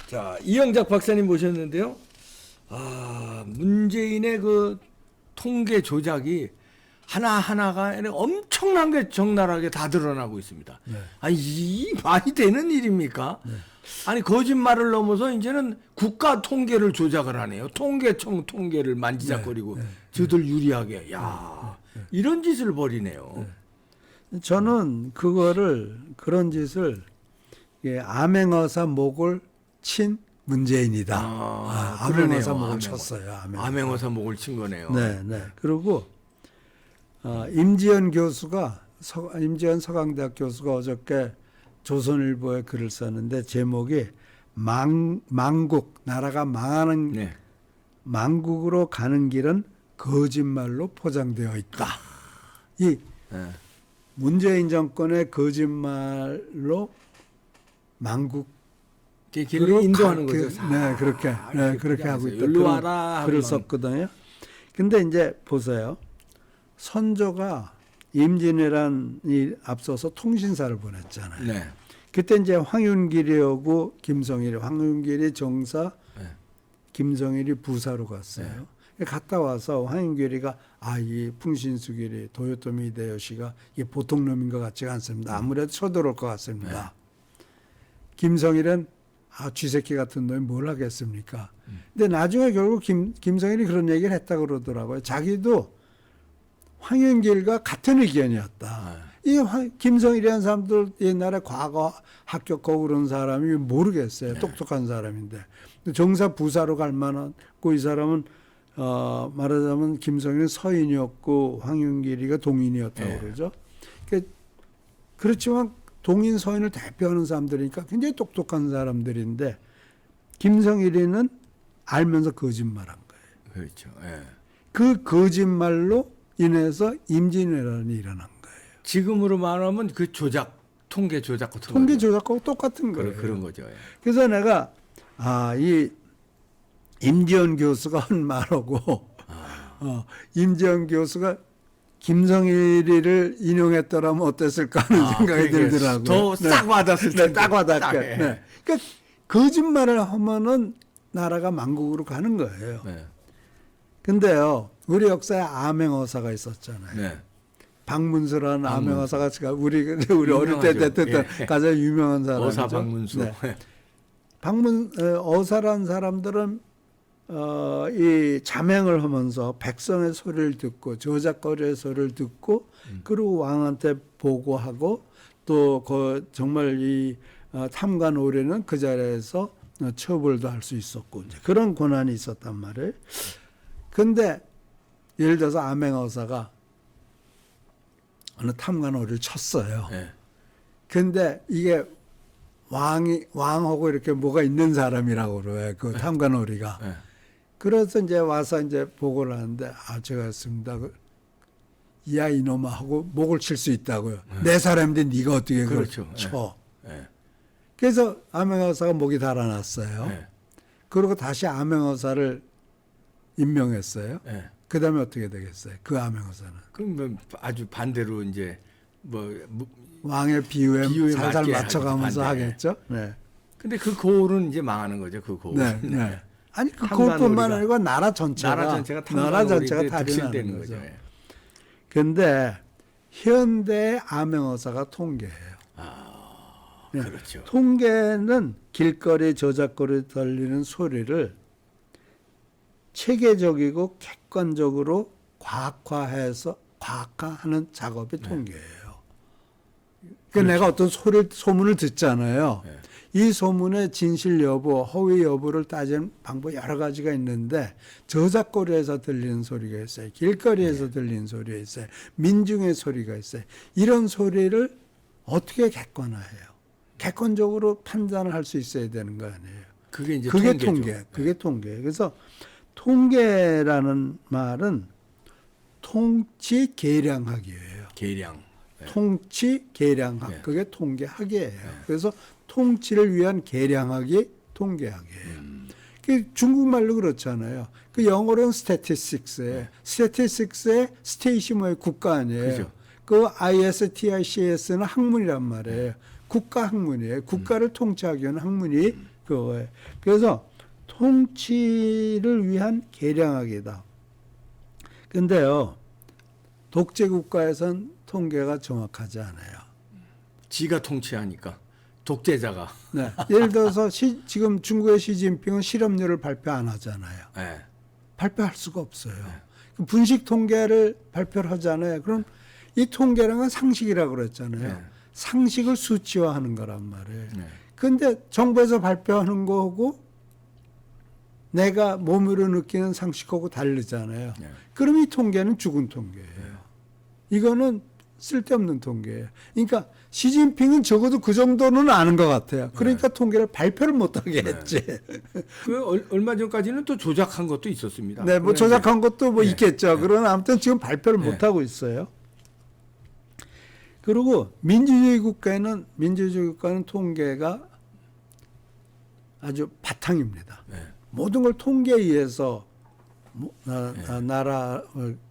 자, 이영작 박사님 모셨는데요. 문재인의 그 통계 조작이 하나하나가 엄청난 게 적나라하게 다 드러나고 있습니다. 네. 아니, 이 말이 되는 일입니까? 네. 아니, 거짓말을 넘어서 이제는 국가 통계를 조작을 하네요. 통계청 통계를 만지작거리고 네. 저들 유리하게. 야, 이런 짓을 벌이네요. 저는 그런 짓을 암행어사 목을 친 문재인이다. 암행어사 목을 쳤어요. 암행어사 목을 친 거네요. 네, 네. 그리고 임지연 서강대학 교수가 어저께 조선일보에 글을 썼는데 제목이 망국, 나라가 망하는 네. 망국으로 가는 길은 거짓말로 포장되어 있다. 이 네. 문재인 정권의 거짓말로 망국 길을 인도하는 거죠. 네, 그렇게 하고 있다. 일로 와라. 글을 썼거든요. 근데 이제 보세요. 선조가 임진왜란이 앞서서 통신사를 보냈잖아요. 네. 그때 이제 황윤길이하고 황윤길이 정사, 네. 김성일이 부사로 갔어요. 갔다 와서 황윤길이가 이 풍신수길이 도요토미 히데요시가 이게 보통 놈인 것 같지가 않습니다. 아무래도 쳐들어올 것 같습니다. 김성일은 쥐새끼 같은 놈이 뭘 하겠습니까? 근데 나중에 결국 김성일이 그런 얘기를 했다고 그러더라고요. 자기도 황윤길과 같은 의견이었다. 이 김성일이라는 사람들 옛날에 과거 합격하고 그런 사람이 모르겠어요. 똑똑한 사람인데. 정사 부사로 갈 만한 이 사람은 말하자면 김성일은 서인이었고 황윤길이가 동인이었다고 그러죠. 그렇지만 동인 서인을 대표하는 사람들이니까 굉장히 똑똑한 사람들인데 김성일이는 알면서 거짓말한 거예요. 그렇죠. 예. 그 거짓말로 인해서 임진왜란이 일어난 거예요. 지금으로 말하면 그 통계 조작 같은 통계 거죠. 조작하고 똑같은 거예요. 그런 거죠. 예. 그래서 내가 이 임지연 교수가 한 말하고 임지연 교수가 김성일이를 인용했더라면 어땠을까 하는 생각이 들더라고요. 더 싹 와닿았을 텐데. 딱 와닿게. 예. 네. 그러니까 거짓말을 하면은 나라가 망국으로 가는 거예요. 네. 근데요, 우리 역사에 암행어사가 있었잖아요. 네. 박문수라는 암행어사가 우리 어릴 때 유명하죠. 됐던 가장 유명한 사람이죠. 어사 박문수. 네. 어사란 사람들은 이 자맹을 하면서 백성의 소리를 듣고 저작거리의 소리를 듣고 그리고 왕한테 보고하고 또 정말 이 탐관 오래는 그 자리에서 처벌도 할 수 있었고 이제 그런 권한이 있었단 말이에요. 근데 예를 들어서 암행어사가 어느 탐관 오리를 쳤어요. 네. 근데 이게 왕하고 이렇게 뭐가 있는 사람이라고 그래요. 그 탐관 오리가. 네. 그래서 이제 와서 이제 보고를 하는데 제가 했습니다. 야 이놈아 하고 목을 칠 수 있다고요. 내 사람인데 네가 어떻게 그걸 그렇죠. 쳐. 네. 그래서 암행어사가 목이 달아났어요. 네. 그리고 다시 암행어사를 임명했어요. 네. 그 다음에 어떻게 되겠어요? 그 암행어사는. 그럼 뭐 아주 반대로 이제 왕의 비유에 살살 맞게 맞춰가면서 반대. 하겠죠. 네. 근데 그 고을은 이제 망하는 거죠. 그 고을. 네. 네. 아니 그 탐관오리가. 그것뿐만 아니고 나라 전체가 탐관오리가 달인하는 거죠. 예. 근데 현대 암행어사가 통계예요. 네. 그렇죠. 통계는 길거리 저작거리 들리는 소리를 체계적이고 객관적으로 과학화하는 작업이 통계예요. 그러니까 내가 어떤 소문을 듣잖아요. 네. 이 소문의 진실 여부, 허위 여부를 따지는 방법 여러 가지가 있는데 저작거리에서 들리는 소리가 있어요. 길거리에서 들리는 소리가 있어요. 민중의 소리가 있어요. 이런 소리를 어떻게 객관화해요? 객관적으로 판단을 할 수 있어야 되는 거 아니에요. 그게 이제 그게 통계죠. 통계. 그게 통계. 그래서 통계라는 말은 통치 계량학이에요. 계량. 통치 계량학. 네. 그게 통계학이에요. 그래서 통치를 위한 계량학이 통계학이에요. 그 중국말로 그렇잖아요. 그 영어로는 statistics에 statistics의 state이 뭐예요? 국가 아니에요. 그죠. 그 ISTICS는 학문이란 말이에요. 국가 학문이에요. 국가를 통치하기 위한 학문이 그거예요. 그래서 통치를 위한 계량학이다. 근데요, 독재 국가에선 통계가 정확하지 않아요. 지가 통치하니까 독재자가. 네. 예를 들어서 지금 중국의 시진핑은 실업률을 발표 안 하잖아요. 네. 발표할 수가 없어요. 그 분식 통계를 발표를 하잖아요. 그럼 이 통계라는 건 상식이라고 그랬잖아요. 네. 상식을 수치화하는 거란 말이에요. 네. 근데 정부에서 발표하는 거하고 내가 몸으로 느끼는 상식하고 다르잖아요. 네. 그럼 이 통계는 죽은 통계예요. 이거는 쓸데없는 통계예요. 그러니까 시진핑은 적어도 그 정도는 아는 것 같아요. 그러니까 통계를 발표를 못하게 했지. 그 얼마 전까지는 또 조작한 것도 있었습니다. 네, 뭐 조작한 것도 뭐 네. 있겠죠. 네. 그러나 아무튼 지금 발표를 네. 못하고 있어요. 그리고 민주주의 국가는 통계가 아주 바탕입니다. 네. 모든 걸 통계에 의해서 나라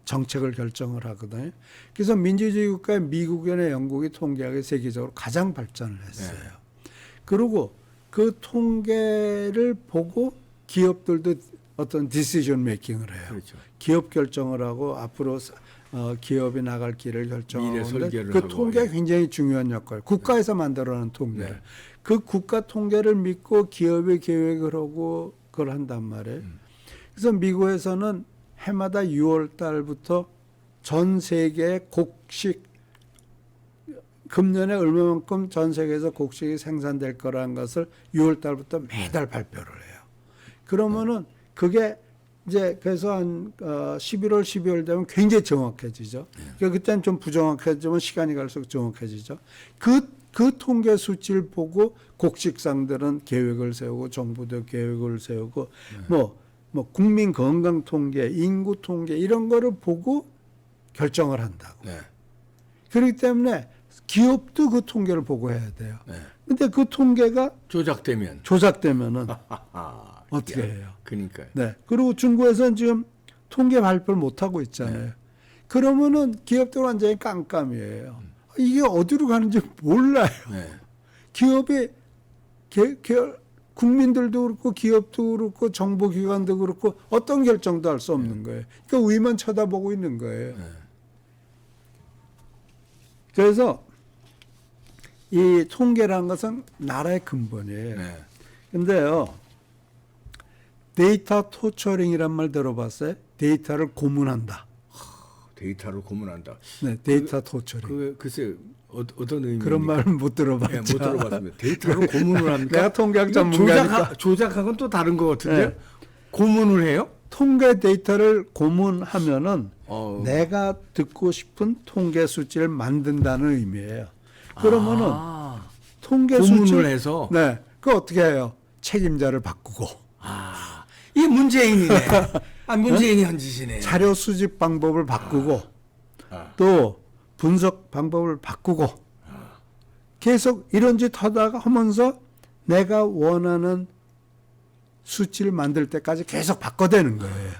정책을 결정을 하거든요. 그래서 민주주의 국가의 미국이나 영국이 통계학에 세계적으로 가장 발전을 했어요. 네. 그리고 그 통계를 보고 기업들도 어떤 디시전 메이킹을 해요. 그렇죠. 기업 결정을 하고 앞으로 기업이 나갈 길을 결정하는데 미래 설계를 그 하고, 통계가 예. 굉장히 중요한 역할. 국가에서 만들어낸 통계를. 네. 그 국가 통계를 믿고 기업이 계획을 하고 그걸 한단 말이에요. 그래서 미국에서는 해마다 6월 달부터 전 세계 곡식 금년에 얼마만큼 전 세계에서 곡식이 생산될 거라는 것을 6월 달부터 매달 발표를 해요. 그러면은 그게 이제 그래서 한 11월, 12월 되면 굉장히 정확해지죠. 그러니까 그때는 좀 부정확해지면 시간이 갈수록 정확해지죠. 그 통계 수치를 보고 곡식상들은 계획을 세우고 정부도 계획을 세우고 뭐 국민 건강 통계, 인구 통계 이런 거를 보고 결정을 한다고. 네. 그렇기 때문에 기업도 그 통계를 보고 해야 돼요. 네. 근데 그 통계가 조작되면 조작되면은 어떻게 해요? 그러니까요. 네. 그리고 중국에서는 지금 통계 발표를 못 하고 있잖아요. 그러면은 기업들 완전히 깜깜이에요. 이게 어디로 가는지 몰라요. 네. 기업이 국민들도 그렇고 기업도 그렇고 정보기관도 그렇고 어떤 결정도 할 수 없는 거예요. 그러니까 위만 쳐다보고 있는 거예요. 그래서 이 통계라는 것은 나라의 근본이에요. 네. 근데요, 데이터 토처링이란 말 들어봤어요? 데이터를 고문한다. 데이터를 고문한다. 네, 데이터 토처링. 글쎄 어떤 의미? 그런 말은 못 들어봤죠. 네, 못 들어봤습니다. 데이터를 고문을 합니까? 내가 통계학 이거 전문가니까. 조작하고는 또 다른 것 같은데. 네. 고문을 해요? 통계 데이터를 고문하면은 내가 듣고 싶은 통계 수치를 만든다는 의미예요. 그러면은 통계 고문을 수치 해서 네, 그 어떻게 해요? 책임자를 바꾸고 이게 문재인이네. 문재인이 한 짓이네. 자료 수집 방법을 바꾸고 또 분석 방법을 바꾸고 계속 이런 짓 하다가 하면서 내가 원하는 수치를 만들 때까지 계속 바꿔대는 거예요.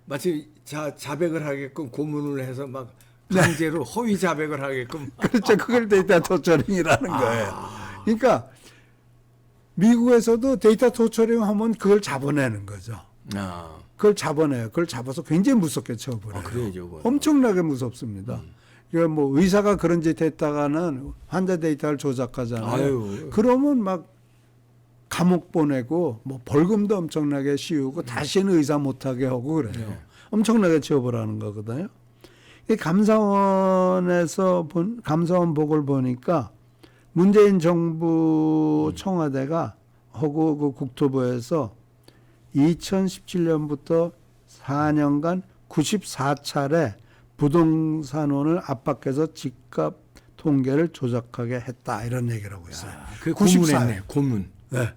마치 자백을 하게끔 고문을 해서 막 강제로 허위 자백을 하게끔. 그렇죠. 그걸 데이터 토처링이라는 거예요. 그러니까 미국에서도 데이터 토처링 하면 그걸 잡아내는 거죠. 그걸 잡아내요. 그걸 잡아서 굉장히 무섭게 처벌해요. 그래야죠, 그건. 엄청나게 무섭습니다. 그러니까 뭐 의사가 그런 짓 했다가는 환자 데이터를 조작하잖아요. 아유. 그러면 막 감옥 보내고 뭐 벌금도 엄청나게 씌우고 다시는 의사 못하게 하고 그래요. 네. 엄청나게 처벌하는 거거든요. 이 감사원에서 감사원 보고를 보니까 문재인 정부 청와대가 하고 그 국토부에서 2017년부터 4년간 94차례 부동산원을 압박해서 집값 통계를 조작하게 했다 이런 얘기를 하고 있어요. 그 고문했네. 고문. 네.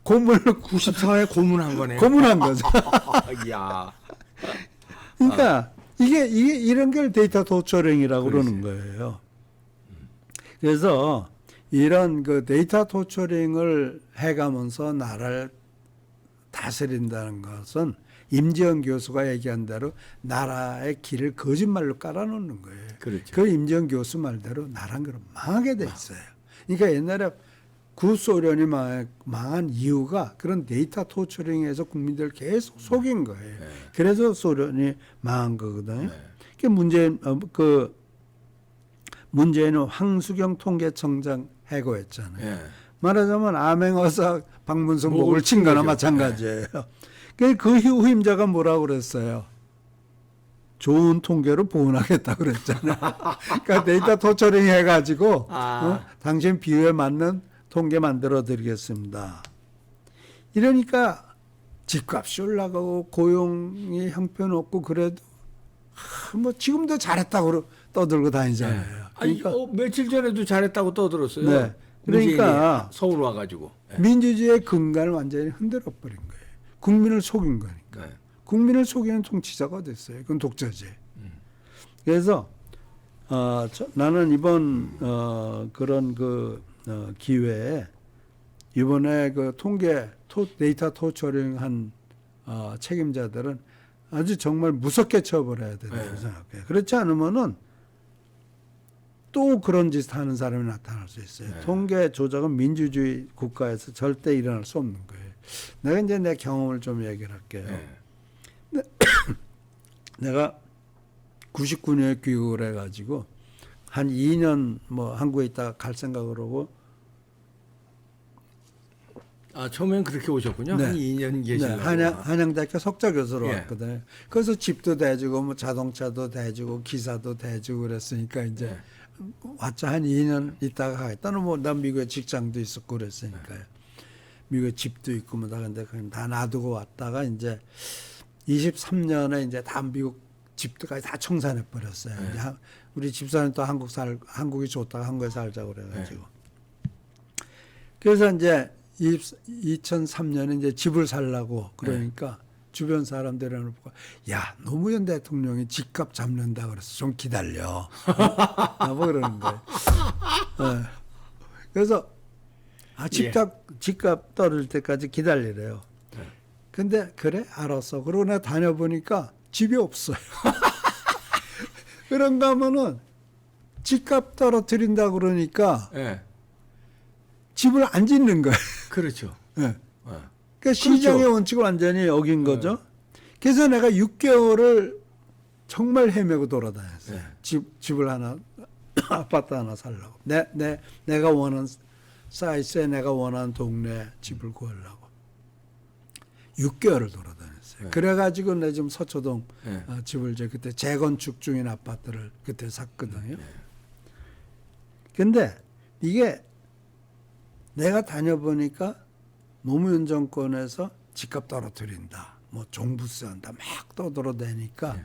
고문을 94회 고문한 거네요. 고문한 거죠. 야. 그러니까 이게 이런 걸 데이터 토처링이라고 그러는 거예요. 그래서 이런 그 데이터 토처링을 해가면서 나라를 다스린다는 것은 임지영 교수가 얘기한 대로 나라의 길을 거짓말로 깔아놓는 거예요. 그렇죠. 그 임지영 교수 말대로 나라는 그럼 망하게 돼 있어요. 그러니까 옛날에 구소련이 망한 이유가 그런 데이터 토처링에서 국민들을 계속 속인 거예요. 네. 그래서 소련이 망한 거거든요. 네. 그 문재인은 황수경 통계청장 해고했잖아요. 예. 말하자면 암행어사 박문성 목을 목을 친 친 거나 거죠. 마찬가지예요. 그 후임자가 뭐라고 그랬어요? 좋은 통계로 보완하겠다 그랬잖아요. 그러니까 데이터 토처링 해가지고 당신 비유에 맞는 통계 만들어 드리겠습니다. 이러니까 집값이 올라가고 고용이 형편없고 그래도 뭐 지금도 잘했다고 떠들고 다니잖아요. 아니, 그러니까 며칠 전에도 잘했다고 떠들었어요. 네. 그러니까 서울 와가지고. 민주주의의 근간을 완전히 흔들어 버린 거예요. 국민을 속인 거니까. 네. 국민을 속이는 통치자가 어디 있어요? 그건 독재제. 그래서 나는 이번 그런 기회에 이번에 그 데이터 토처링한 책임자들은 아주 정말 무섭게 처벌해야 된다고 네. 생각해요. 그렇지 않으면은 또 그런 짓 하는 사람이 나타날 수 있어요. 네. 통계 조작은 민주주의 국가에서 절대 일어날 수 없는 거예요. 내가 이제 내 경험을 좀 얘기를 할게요. 네. 내가 99년에 귀국을 해가지고 한 2년 뭐 한국에 있다가 갈 생각을 하고 처음엔 그렇게 오셨군요. 네. 한 2년 계시려고. 한양대학교 석좌 교수로 예. 왔거든요. 그래서 집도 대주고 뭐 자동차도 대주고 기사도 대주고 그랬으니까 이제 네. 왔자 한 2년 있다가 가겠다는 뭐 난 미국에 직장도 있었고 그랬으니까요. 미국에 집도 있고 뭐 다 근데 그냥 다 놔두고 왔다가 이제 23년에 이제 다 미국 집들까지 다 청산해 버렸어요. 네. 이제 우리 집사람 또 한국이 좋다가 한국에 살자고 그래가지고. 그래서 이제 2003년에 이제 집을 살라고 그러니까 주변 사람들은 야 노무현 대통령이 집값 잡는다 그래서 좀 기다려. 뭐 그러는 거예요. 네. 그래서 집값 떨어질 때까지 기다리래요. 근데 그래 알았어. 그러고 내가 다녀보니까 집이 없어요. 그런가 하면은 집값 떨어뜨린다 그러니까 네. 집을 안 짓는 거예요. 그렇죠. 네. 그러니까 시장의 원칙을 완전히 어긴 거죠. 그래서 내가 6개월을 정말 헤매고 돌아다녔어요. 네. 집을 하나, 아파트 하나 살려고. 내가 원하는 사이즈에 내가 원하는 동네 집을 구하려고. 6개월을 돌아다녔어요. 네. 그래가지고 내 지금 서초동 네. 집을 이제 그때 재건축 중인 아파트를 그때 샀거든요. 근데 이게 내가 다녀보니까 노무현 정권에서 집값 떨어뜨린다. 뭐 종부세 한다. 막 떠들어대니까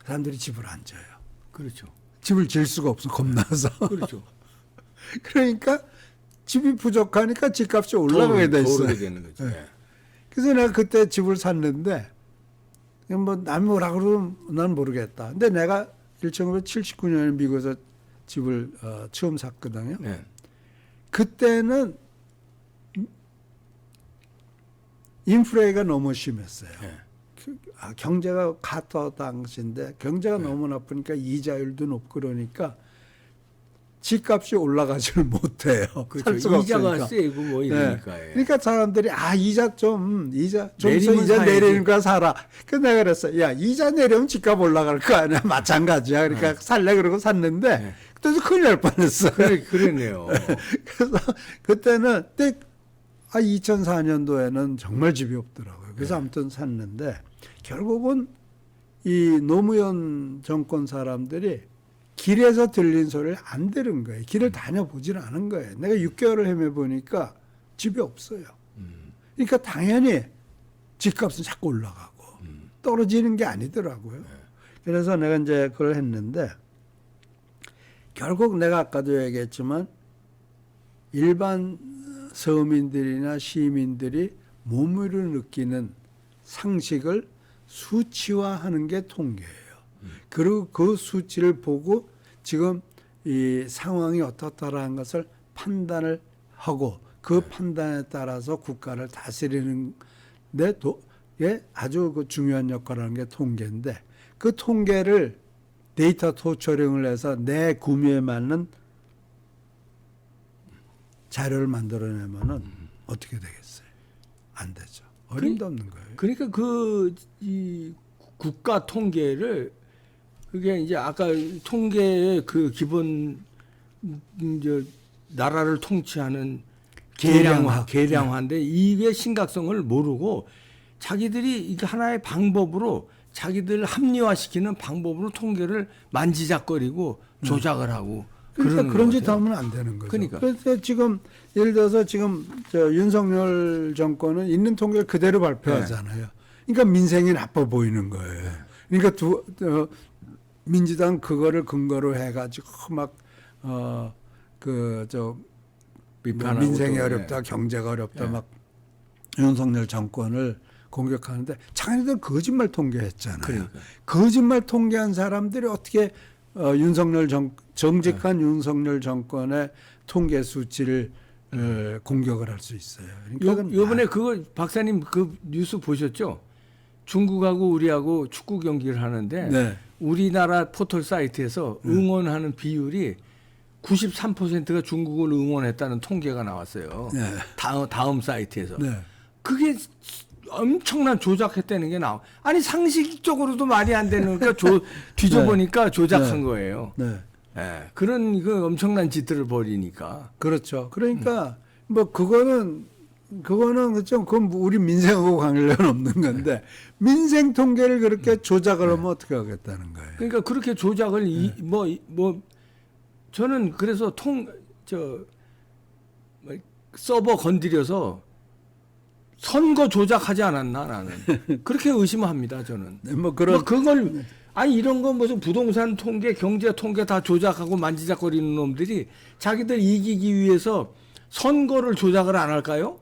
사람들이 집을 안 져요. 그렇죠. 집을 질 수가 없어. 겁나서. 그렇죠. 그러니까 집이 부족하니까 집값이 올라가게 돼 있어요. 오르게 되는 거죠. 네. 그래서 내가 그때 집을 샀는데 뭐 남이 뭐라 그러면 난 모르겠다. 근데 내가 1979년에 미국에서 집을 처음 샀거든요. 네. 그때는 인플레이가 너무 심했어요. 네. 경제가 카터 당시인데 경제가 너무 나쁘니까 이자율도 높고 그러니까 집값이 올라가지를 못해요. 그렇죠. 살 수가 이자가 없으니까. 세고 뭐 이러니까. 예. 그러니까 사람들이 이자 좀 내리면 이자 사야지. 내리는 거 사라. 그래서 내가 그랬어. 야 이자 내리면 집값 올라갈 거 아니야. 마찬가지야. 그러니까 살래 그러고 샀는데 그때도 큰일 날 뻔했어. 그랬네요. 그래서 그때는 2004년도에는 정말 집이 없더라고요. 그래서 아무튼 샀는데 결국은 이 노무현 정권 사람들이 길에서 들린 소리를 안 들은 거예요. 길을 다녀보질 않은 거예요. 내가 6개월을 헤매보니까 집이 없어요. 그러니까 당연히 집값은 자꾸 올라가고 떨어지는 게 아니더라고요. 그래서 내가 이제 그걸 했는데 결국 내가 아까도 얘기했지만 일반 서민들이나 시민들이 몸으로 느끼는 상식을 수치화하는 게 통계예요. 그리고 그 수치를 보고 지금 이 상황이 어떻다라는 것을 판단을 하고 그 판단에 따라서 국가를 다스리는 데 아주 그 중요한 역할을 하는 게 통계인데 그 통계를 데이터 토처링을 해서 내 구매에 맞는 자료를 만들어내면은 어떻게 되겠어요? 안 되죠. 어림도 없는 거예요. 그러니까 이 국가 통계를 그게 이제 아까 통계의 그 기본 이제 나라를 통치하는 계량화인데 이게 심각성을 모르고 자기들이 이게 하나의 방법으로 자기들 합리화시키는 방법으로 통계를 만지작거리고 조작을 하고 그러니까 그런 짓 거죠. 하면 안 되는 거죠. 그러니까. 그래서 지금 예를 들어서 지금 윤석열 정권은 있는 통계를 그대로 발표하잖아요. 그러니까 민생이 나빠 보이는 거예요. 그러니까 민주당 그거를 근거로 해가지고 비판하고 민생이 또, 어렵다, 경제가 어렵다, 막 윤석열 정권을 공격하는데 자기네들 거짓말 통계했잖아요. 그러니까. 거짓말 통계한 사람들이 어떻게 정직한 윤석열 정권의 통계 수치를 공격을 할 수 있어요. 그러니까 요번에 그거 박사님 그 뉴스 보셨죠? 중국하고 우리하고 축구 경기를 하는데 네. 우리나라 포털 사이트에서 응원하는 비율이 93%가 중국을 응원했다는 통계가 나왔어요. 네. 다음 사이트에서. 네. 그게 엄청난 조작했다는 게 나와. 아니 상식적으로도 말이 안 되는 거니까 뒤져보니까 조작한 거예요. 네. 예, 그런 그 엄청난 짓들을 벌이니까. 그렇죠. 그러니까 뭐 그거는 그렇죠. 그건 우리 민생하고 관련 없는 건데 민생 통계를 그렇게 조작을 하면 어떻게 하겠다는 거예요. 그러니까 그렇게 조작을 저는 그래서 서버 건드려서 선거 조작하지 않았나 나는 그렇게 의심합니다 저는. 뭐 그런 그걸 아니 이런 거 무슨 부동산 통계, 경제 통계 다 조작하고 만지작거리는 놈들이 자기들 이기기 위해서 선거를 조작을 안 할까요?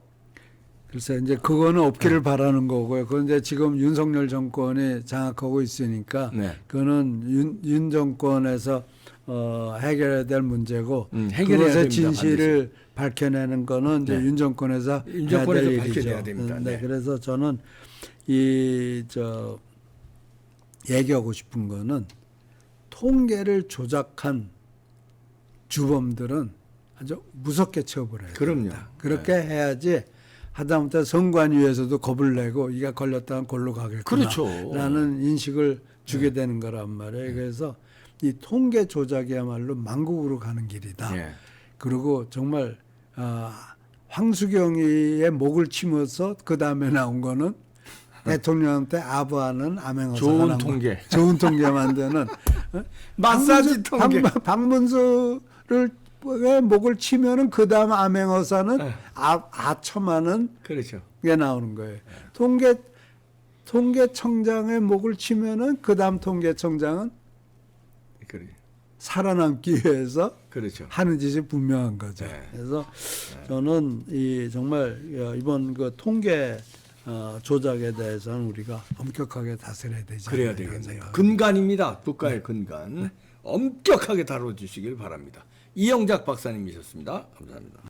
글쎄 이제 그거는 없기를 바라는 거고요. 그런데 지금 윤석열 정권이 장악하고 있으니까 네. 그거는 윤 정권에서 해결해야 될 문제고 해결해야 그것의 됩니다, 진실을 밝혀내는 거는 이제 네. 윤 정권에서 윤 해야 정권에서 될 밝혀내야 일이죠. 됩니다. 네. 네. 그래서 저는 얘기하고 싶은 거는 통계를 조작한 주범들은 아주 무섭게 처벌해야 그럼요. 됩니다. 그렇게 해야지 하다못해 선관위에서도 겁을 내고 이가 걸렸다면 골로 가겠구나 그렇죠. 라는 인식을 주게 되는 거란 말이에요. 그래서 이 통계 조작이야말로 망국으로 가는 길이다. 네. 그리고 정말 황수경이의 목을 치면서 그 다음에 나온 거는 대통령한테 아부하는 암행어사가 좋은 나온 통계. 좋은 통계 만드는 마사지 통계. 박문수를 목을 치면은 그 다음 암행어사는 아첨하는 그렇죠. 게 나오는 거예요. 통계청장의 목을 치면은 그 다음 통계청장은 그래. 살아남기 위해서 그렇죠. 하는 짓이 분명한 거죠. 네. 그래서 저는 정말 이번 그 통계 조작에 대해서는 우리가 엄격하게 다스려야 되지 그래야 않나 이런 되겠네요. 생각을 근간입니다. 국가의 근간. 엄격하게 다뤄주시길 바랍니다. 이영작 박사님이셨습니다. 감사합니다.